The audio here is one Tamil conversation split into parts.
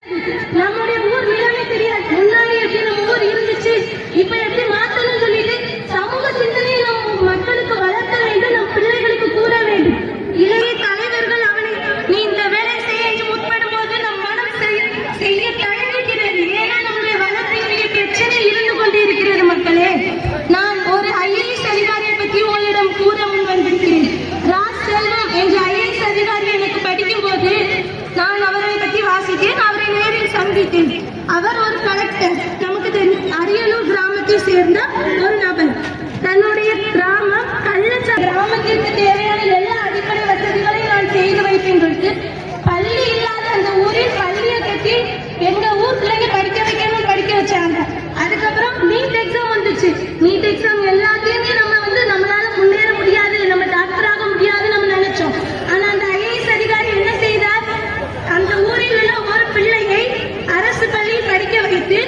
நம்முடைய ஊர் நிலைமை தெரியாது. முன்னாடி எப்படி நம்ம ஊர் இருந்துச்சு, இப்ப எப்படி மாத்தணும்னு சொல்லிட்டு சமூக சிந்தனையை நம் மக்களுக்கு வளர்க்க வேண்டும், நம் பிள்ளைகளுக்கு கூற வேண்டும். இளைய தலைவர்கள் அவனை நீ இந்த வேலை செய்ய முற்படும் போது நம் மனம் செய்ய தயங்குகிறது. ஏன்னா நம்முடைய வளர்ப்பில் மிக பிரச்சனை இருந்து கொண்டிருக்கிறது. மக்களே, நான் ஒரு IAS அதிகாரியை பற்றி உங்களிடம் கூற முன் வந்திருக்கிறேன். ராஜ் செல்வம் என்ற IAS அதிகாரி எனக்கு படிக்கும் போது நான் அவரை பற்றி வாசித்தேன், அவரை நேரில் சந்தித்தேன். அவர் ஒரு கலெக்டர். நமக்கு அரியலூர் கிராமத்தை சேர்ந்த ஒரு நபர். தன்னுடைய கிராமம் கிராமத்திற்கு தேவையான எல்லா அடிப்படை வசதிகளையும் நான் செய்து வைப்பேன். பள்ளி இல்லாத அந்த ஊரில் பள்ளியை கட்டி எங்க ஊர் பிள்ளைங்க படிக்க வைக்கணும், படிக்க வச்சாங்க. அதுக்கப்புறம் நீட் எக்ஸாம் வந்துச்சு. நீட் எக்ஸாம் எல்லாத்தையுமே நம்மளால முன்னேற முடியாது, நம்ம டாக்டர் ஆக முடியாது நம்ம நினைச்சோம். ஆனா அந்த IAS அதிகாரி என்ன செய்தார், அந்த ஊரில் உள்ள ஒரு பிள்ளையை அரசு பள்ளியில் படிக்க வைத்து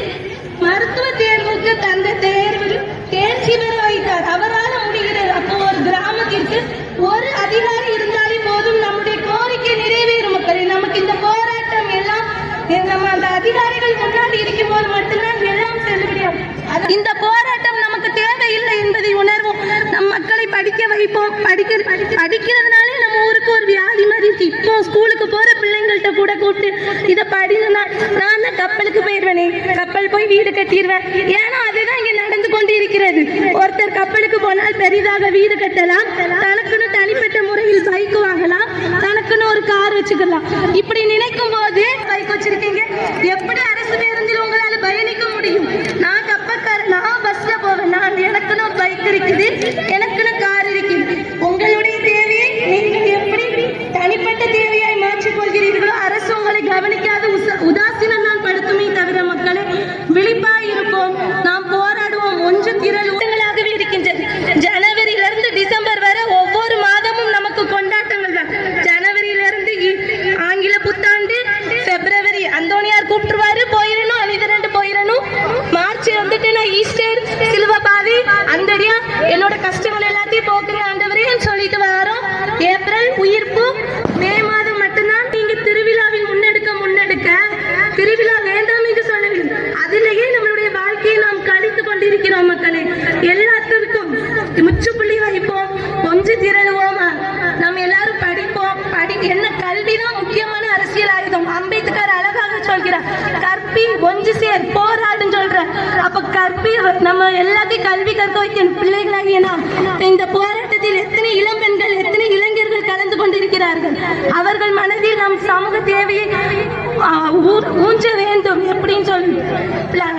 மருத்துவ தேர்வுக்கு தந்த தேர்வில் தேர்ச்சி பெற வைத்தார். அவரால் முடிகிறது. அப்போ ஒரு கிராமத்திற்கு ஒரு அதிகாரி இருந்தாலே போதும், நம்முடைய கோரிக்கை நிறைவேறும். மக்களே, நமக்கு இந்த போராட்டம் எல்லாம் நம்ம அந்த அதிகாரிகள் முன்னாடி இருக்கும் போது மட்டும்தான் எல்லாம் செல்லுபடியாகும். இந்த போராட்டம் நமக்கு தேவையில்லை என்பதை உணர்வோம். நம் மக்களை படிக்க வைப்போம். படிக்கிறதுனாலே நம்ம ஊருக்கு ஒரு வியாதி மாதிரி இருக்கு. இப்போ ஸ்கூலுக்கு போற பிள்ளைங்கள்ட்ட கூட கூப்பிட்டு இதை படினா நான் கப்பலுக்கு போயிடுவேனே, கப்பல் போய் வீடு கட்டிடுவேன். ஏன்னா அதுதான் இங்க நடந்து கொண்டு இருக்கிறது. ஒருத்தர் கப்பலுக்கு போனால் பெரிதாக வீடு கட்டலாம், தனக்குன்னு தனிப்பட்ட முறையில் பைக் வாங்கலாம், தனக்குன்னு ஒரு கார் வச்சுக்கலாம். இப்படி நினைக்கும் போது பைக் வச்சிருக்கீங்க, எப்படி அரசு பேருந்தில் உங்களால பயணிக்க முடியும்? நான் நான் பஸ்ல போவேன், நான் எனக்குன்னு ஒரு பைக் இருக்குது, எனக்குன்னு கார் இருக்குது. உங்களுடைய தேவையை நீங்கள் எப்படி தனிப்பட்ட தேவையாய் மாற்றிக் கொள்கிறீர்களோ அரசு உங்களை கவனிக்காது உதாசீனம் தான் படுத்துமே தவிர மக்களை விழிப்பாய் இருப்போம். நாம் போராடுவோம். ஒன்று திரளாகவே இருக்கின்றது. ஜனவரியிலிருந்து டிசம்பர் வரை ஒவ்வொரு மாதமும் நமக்கு கொண்டாட்டங்கள் தான். ஜனவரியிலிருந்து ஆங்கில புத்தாண்டு, பிப்ரவரி அந்தோனியார் கூப்பிட்டுருவாரு, போயிடணும், அணிதிரண்டு போயிடணும். மார்ச் வந்துட்டு நான் ஈஸ்டர், சிலுவபாவி, அந்தடியா என்னோட கஷ்டங்கள் எல்லாத்தையும் போக்குற ஆண்டவரேன்னு சொல்லிட்டு வரோம். ஏப்ரல் உயிர்ப்பு, மே மாதம் மட்டும்தான் நீங்க திருவிழாவை முன்னெடுக்க திருவிழா வேண்டாம் என்று சொல்லவில்லை. அதிலேயே நம்மளுடைய வாழ்க்கையை நாம் கழித்து கொண்டிருக்கிறோம். மக்களே, எல்லாத்திற்கும் முற்றுப்புள்ளி வைப்போம். ஒன்று திரளுவோம். நம்ம எல்லாரும் படிப்போம். என்ன கல்விதான் முக்கியமான அரசியல் ஆயுதம். அம்பேத்கர் அழகாக சொல்கிறார், கற்பி ஒன்று சேர் போராடும் சொல்ற. அப்ப கற்பி நம்ம எல்லாத்தையும் கல்வி கற்க வைக்கணும். பிள்ளைகளாகிய நாம் இந்த போராட்டத்தில் எத்தனை இளம் பெண்கள், எத்தனை இளைஞர்கள் கலந்து கொண்டிருக்கிறார்கள். அவர்கள் மனதில் நம் சமூக தேவையை ஊன்ற வேண்டும். எப்படின்னு சொல்லி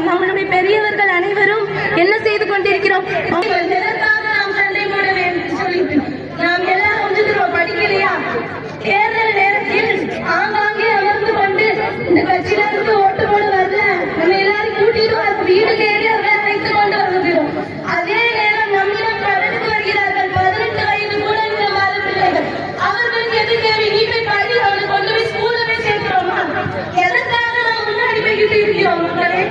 நம்மளுடைய பெரியவர்கள் அனைவரும் என்ன செய்து கொண்டிருக்கிறோம்? நாம் சண்டை போட வேண்டும் சொல்லிட்டு நாம் எல்லாம் ஒன்றுகிறோம். படிக்கலையா? தேர்தல் நேரத்தில் ஆங்காங்கே அமர்ந்து கொண்டு இந்த கட்சியிலிருந்து ஓட்டு போட வரல, நம்ம எல்லாரும் கூட்டிட்டு வீடு தேடி அவரை வைத்துக் கொண்டு வருகிறோம். அதே நேரம் நம்மிடம் கடலுக்கு வருகிறார்கள் 18 வயது கூட இந்த மாத பிள்ளைகள். அவர்களுக்கு எது தேவை? நீ போய் படி, அவனை கொண்டு போய் ஸ்கூல்ல போய் சேர்க்கிறோமா? எதற்காக நாம் முன்னாடி போய்கிட்டு இருக்கிறோம்? மக்களே,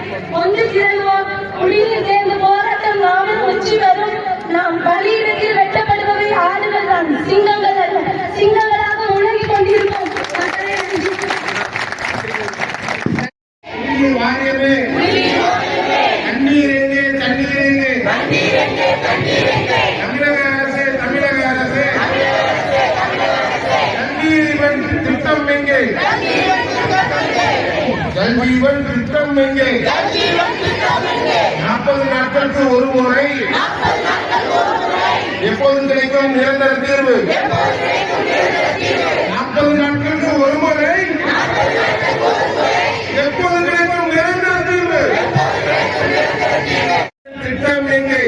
ஒன்று திரள்வோம். முடிந்து சேர்ந்த போராட்டம் நாமும் உச்சி வரும். நாம் பலியிடத்தில் வெட்டப்படுபவை ஆடுகள் தான், சிங்கங்கள் அல்ல. சிங்கங்களாக முழங்கிக் கொண்டிருப்போம். ஜல்ஜீவன் திட்டம் எங்கே? 40 நாட்களுக்கு ஒரு முறை எப்போதும் கிடைக்கும் நிரந்தர தீர்வு. 40 நாட்களுக்கு ஒரு முறை எப்போதும் கிடைக்கும் நிரந்தர தீர்வு. திட்டம் எங்கே?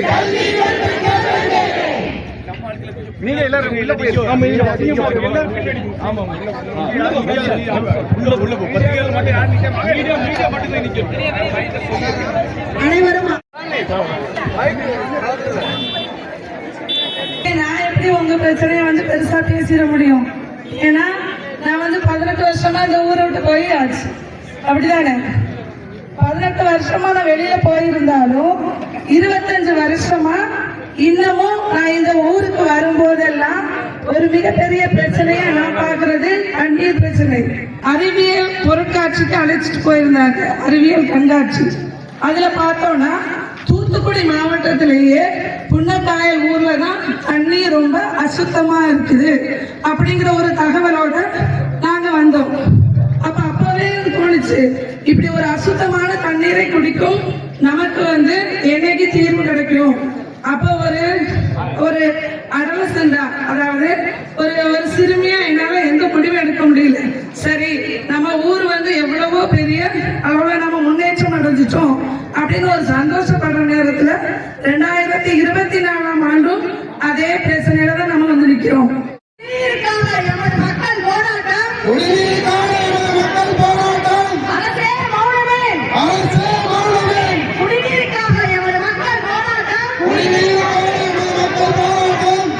நீங்க எல்லாரும் உள்ள போய் நான் எப்படி உங்க பிரச்சனையை பெருசா பேசிட முடியும்? ஏன்னா நான் 18 வருஷமா இந்த ஊரை விட்டு போய் ஆச்சு. அப்படிதானே? 18 வருஷமா நான் வெளியில போயிருந்தாலும் 25 வருஷமா இன்னமும் நான் இந்த ஊருக்கு வரும்போதெல்லாம் ஒரு மிகப்பெரிய பிரச்சனையை நான் பார்க்கிறது தண்ணீர் பிரச்சனை. அறிவியல் பொருட்காட்சிக்கு அழைச்சிட்டு போயிருந்தாங்க, அறிவியல் கண்காட்சி. அதுல பார்த்தோம்னா தூத்துக்குடி மாவட்டத்திலேயே புன்னக்காயல் ஊர்ல தான் தண்ணி ரொம்ப அசுத்தமா இருக்குது அப்படிங்கிற ஒரு தகவலோட நாங்க வந்தோம். அப்பவே தோணுச்சு, இப்படி ஒரு அசுத்தமான தண்ணீரை குடிக்கும் நமக்கு என்னைக்கு தீர்வு கிடைக்கும். அப்போ ஒரு அடலசண்டா, அதாவது ஒரு சிறுமியா என்னால எந்த முடிவும் எடுக்க முடியல. சரி, நம்ம ஊர் எவ்வளவோ பெரிய அளவுல நம்ம முன்னேற்றம் அடைஞ்சிட்டோம் அப்படின்னு ஒரு சந்தோஷப்படுற நேரத்துல 2024ஆம் ஆண்டும் அதே பிரச்சனையில தான் நம்ம நிக்கிறோம். மக்கள் போராட்டம் அரசே மௌனமே, அரசே மௌனமே, குடிநீருக்காக எமது மக்கள் போராட்டம்,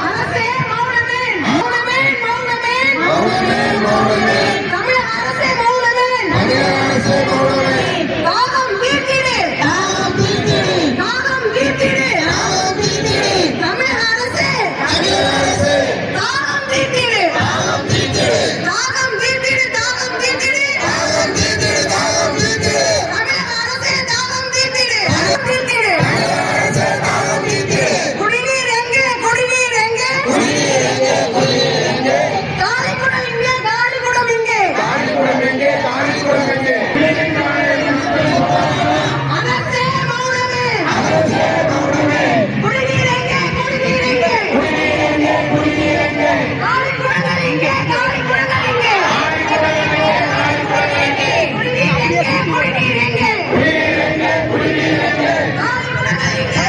அரசே மௌனமே, மௌனமே, மௌனமே, மௌனமே, மௌனமே, தமிழக அரசே மௌனமே, தமிழக அரசே மௌனமே, தாகம் தீர்த்திடு, தாகம் தீர்த்திடு, தாகம் தீர்த்திடு, தாகம் தீர்த்திடு, தமிழக அரசே, தமிழக அரசே, தாகம் தீர்த்திடு, தாகம் தீர்த்திடு, தாகம் தீர்த்திடு, தாகம் தீர்த்திடு, தாகம் தீர்த்திடு, தாகம் தீர்த்திடு, தமிழக அரசே தாகம் தீர்த்திடு, தாகம் தீர்த்திடு, தமிழக அரசே தாகம் தீர்த்திடு, குடிநீர் எங்கே, குடிநீர் எங்கே, குடிநீர் எங்கே, குடிநீர் எங்கே, காலிக்குடம் இங்கே, காலிக்குடம் இங்கே, காலிக்குடம் எங்கே, காலிக்குடம் எங்கே, அரசே மௌனமே, அரசே மௌனமே, குடிநீர் எங்கே, குடிநீர் எங்கே, குடிநீர் எங்கே, குடிநீர் எங்கே, காலிக்குடங்கள் இங்கே, காலிக்குடங்கள் இங்கே, குடிநீர் எங்கே, குடிநீர் எங்கே, குடிநீர் எங்கே, குடிநீர் எங்கே, காலிக்குடங்கள் இங்கே,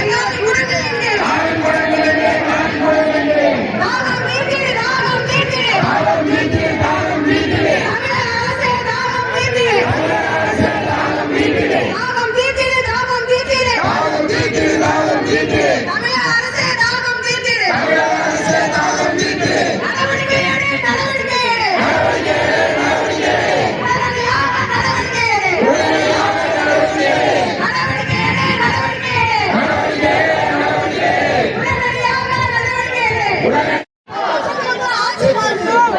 காலிக்குடங்கள் இங்கே, தாகம் தீர்த்திடு, தாகம் தீர்த்திடு, தாகம் தீர்த்திடு, தாகம் தீர்த்திடு, தமிழக அரசே தாகம் தீர்த்திடு, தமிழக அரசே தாகம் தீர்த்திடு, தாகம் தீர்த்திடு, தாகம் தீர்த்திடு, தாகம் தீர்த்திடு, தாகம் தீர்த்திடு, தமிழக அரசே தாகம் தீர்த்திடு, தமிழக அரசே தாகம் தீர்த்திடு, நடவடிக்கை எடு, நடவடிக்கை எடு, நடவடிக்கை எடு, நடவடிக்கை எடு, உடனடியாக நடவடிக்கை எடு, உடனடியாக நடவடிக்கை எடு, நடவடிக்கை எடு, நடவடிக்கை எடு, நடவடிக்கை எடு, நடவடிக்கை எடு, உடனடியாக நடவடிக்கை எடு, ஆட்சி மாற்றம்,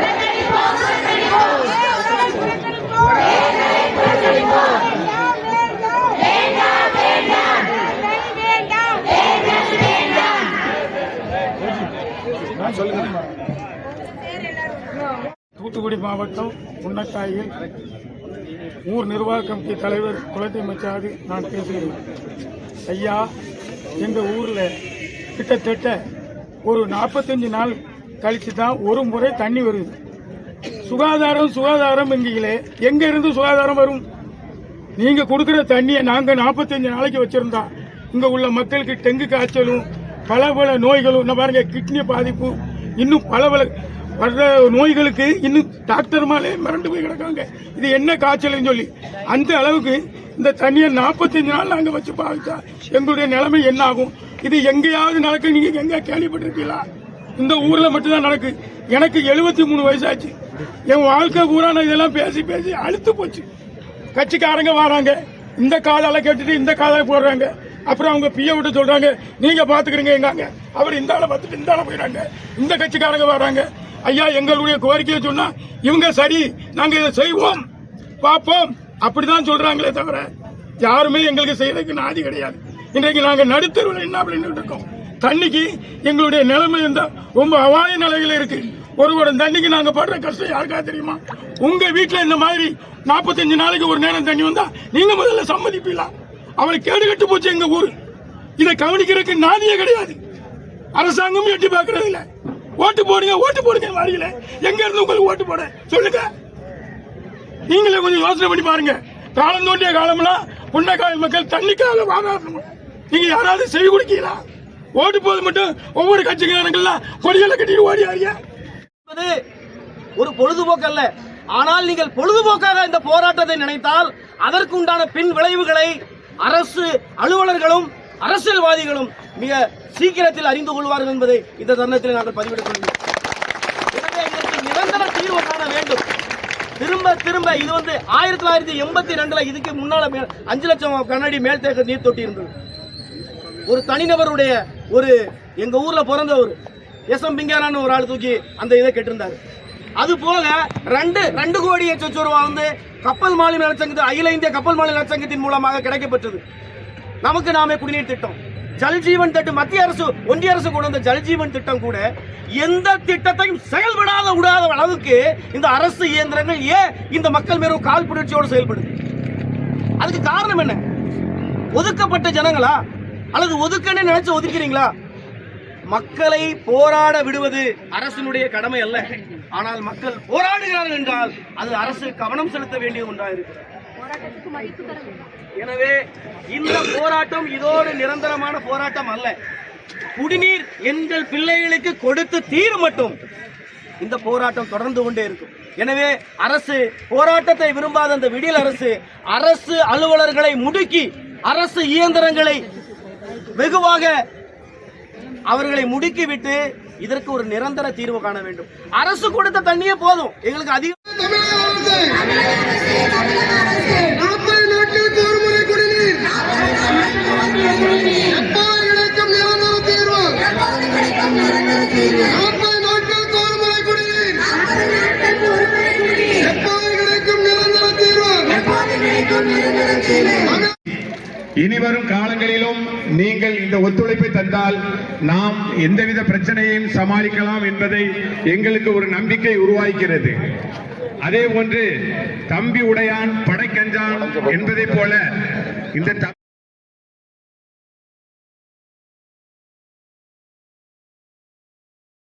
தூத்துக்குடி மாவட்டம் புன்னக்காயில் ஊர் நிர்வாக கமிட்டி தலைவர் குலத்தை மச்சாது நான் பேசுகிறேன். ஐயா, எங்கள் ஊரில் கிட்டத்தட்ட ஒரு 45 நாள் கழிச்சு தான் ஒரு முறை தண்ணி வருது. சுகாதாரம் சுகாதாரம் எங்கீங்களே, எங்க இருந்து சுகாதாரம் வரும்? நீங்க கொடுக்குற தண்ணியை நாங்க 45 நாளைக்கு வச்சிருந்தா இங்க உள்ள மக்களுக்கு டெங்கு காய்ச்சலும் பல பல நோய்களும், என்ன பாருங்க, கிட்னி பாதிப்பு, இன்னும் பல பல வர்ற நோய்களுக்கு இன்னும் டாக்டர் மேலே மிரண்டு போய் கிடக்காங்க. இது என்ன காய்ச்சல்னு சொல்லி அந்த அளவுக்கு இந்த தண்ணியை 45 நாள் நாங்க வச்சு பாவிச்சா எங்களுடைய நிலைமை என்ன ஆகும்? இது எங்கேயாவது நடக்கு? நீங்க எங்க கேள்விப்பட்டிருக்கீங்களா? இந்த ஊர்ல மட்டும்தான் நடக்கு. எனக்கு 73 வயசாச்சு. என் வாழ்க்கை பூரா நான் இதெல்லாம் பேசி பேசி அழுத்து போச்சு. கட்சிக்காரங்க வராங்க, இந்த காதால கேட்டுட்டு இந்த காதால போடுறாங்க. அப்புறம் அவங்க பிய விட்டு சொல்றாங்க, நீங்க பாத்துக்கிறீங்க எங்காங்க. அவர் இந்த ஆளை பார்த்துட்டு இந்த ஆளை போயிடாங்க. இந்த கட்சிக்காரங்க வராங்க, ஐயா எங்களுடைய கோரிக்கையை சொன்னா இவங்க சரி, நாங்க இதை செய்வோம் பார்ப்போம் அப்படிதான் சொல்றாங்களே தவிர யாருமே எங்களுக்கு செய்யறதுக்கு நாதி கிடையாது. இன்றைக்கு நாங்க நடுத்தருவில் என்ன அப்படின்னு இருக்கோம். தண்ணிக்கு எங்களுடைய நிலைமை ரொம்ப அபாய நிலையில இருக்கு. ஒரு குடம் தண்ணிக்கு நாங்க படுற கஷ்டம் யாருக்கா தெரியுமா? உங்க வீட்டுல இந்த மாதிரி 45 நாளைக்கு ஒரு நேரம் தண்ணி வந்தா நீங்க முதல்ல சம்மதிப்பீங்களா? அவளை கேடு கட்டு போச்சு எங்க ஊர். இதை கவனிக்கிறதுக்கு நாதியே கிடையாது. அரசாங்கமும் எட்டி பார்க்கறது இல்ல. ஓட்டு போடுங்க ஓட்டு போடுங்க வாரியில எங்க இருந்து உங்களுக்கு ஓட்டு போட சொல்லுங்க. நீங்களே கொஞ்சம் யோசனை பண்ணி பாருங்க. காலம் தோண்டிய காலம்லாம் புன்னக்காயல் மக்கள் தண்ணிக்காக வாதாடணும். நீங்க யாராவது செவி கொடுக்கீங்களா? ஓட்டு போது மட்டும் ஒவ்வொரு கட்சிக்காரங்கள்லாம் கொடிகளை கட்டிட்டு ஓடியாரியா? ஒரு பொழுதுபோக்கு அல்ல. ஆனால் நீங்கள் பொழுதுபோக்காக இந்த போராட்டத்தை நினைத்தால் அதற்கு உண்டான பின் விளைவுகளை அரசு அலுவலர்களும் அரசியல்வாதிகளும் மிக சீக்கிரத்தில் அறிந்து கொள்வார்கள் என்பதை இந்த தருணத்தில் நாங்கள் பதிவிட்டுக் கொள்கிறோம். எனவே இதற்கு நிரந்தர தீர்வு காண வேண்டும். திரும்ப திரும்ப இது 1982 இதுக்கு முன்னால 5 லட்சம் கண்ணாடி மேல்தேக்க நீர் தொட்டி இருந்தது. ஒரு தனிநபருடைய எங்க ஊர்ல பிறந்த ஒரு எஸ்.எம். பிங்காரான்னு ஒரு ஆள் தூக்கி அந்த இதை கேட்டிருந்தாரு. அது போக 2 கோடி லட்சம் ரூபாய் வந்து கப்பல் மாநில நலச்சங்கத்தில் அகில இந்திய கப்பல் மாநில நலச்சங்கத்தின் மூலமாக கிடைக்கப்பட்டது. நமக்கு நாமே குடிநீர் திட்டம், ஜல்ஜீவன் திட்டம், மத்திய அரசு ஒன்றிய அரசு கொண்டு வந்த ஜல்ஜீவன் திட்டம் கூட எந்த திட்டத்தையும் விடாத அளவுக்கு இந்த அரசு இயந்திரங்கள் ஏன் இந்த மக்கள் மீது கால் புணர்ச்சியோடு செயல்படுது? அதுக்கு காரணம் என்ன? ஒதுக்கப்பட்ட ஜனங்களா அல்லது ஒதுக்கன்னு நினைச்சு ஒதுக்கிறீங்களா? மக்களை போராட விடுவது அரசினுடைய கடமை அல்ல. ஆனால் மக்கள் போராடுகிறார்கள் என்றால் அது அரசு கவனம் செலுத்த வேண்டிய ஒன்றாக இருக்கிறது. எனவே இந்த போராட்டம் இதோடு நிரந்தரமான போராட்டம் அல்ல. குடிநீர் எங்கள் பிள்ளைகளுக்கு கொடுத்து தீர மட்டும் இந்த போராட்டம் தொடர்ந்து கொண்டே இருக்கும். எனவே அரசு போராட்டத்தை விரும்பாத அந்த விடியல் அரசு அலுவலர்களை முடுக்கி அரசு இயந்திரங்களை வெகுவாக அவர்களை முடுக்கிவிட்டு இதற்கு ஒரு நிரந்தர தீர்வு காண வேண்டும். அரசு கொடுத்த தண்ணியே போதும், எங்களுக்கு அதிகம். இனிவரும் காலங்களிலும் நீங்கள் இந்த ஒத்துழைப்பை தந்தால் நாம் எந்தவித பிரச்சனையையும் சமாளிக்கலாம் என்பதை எங்களுக்கு ஒரு நம்பிக்கை உருவாகிறது. அதே போன்று தம்பி உடையான் படைக்கஞ்சான் என்பதை போல இந்த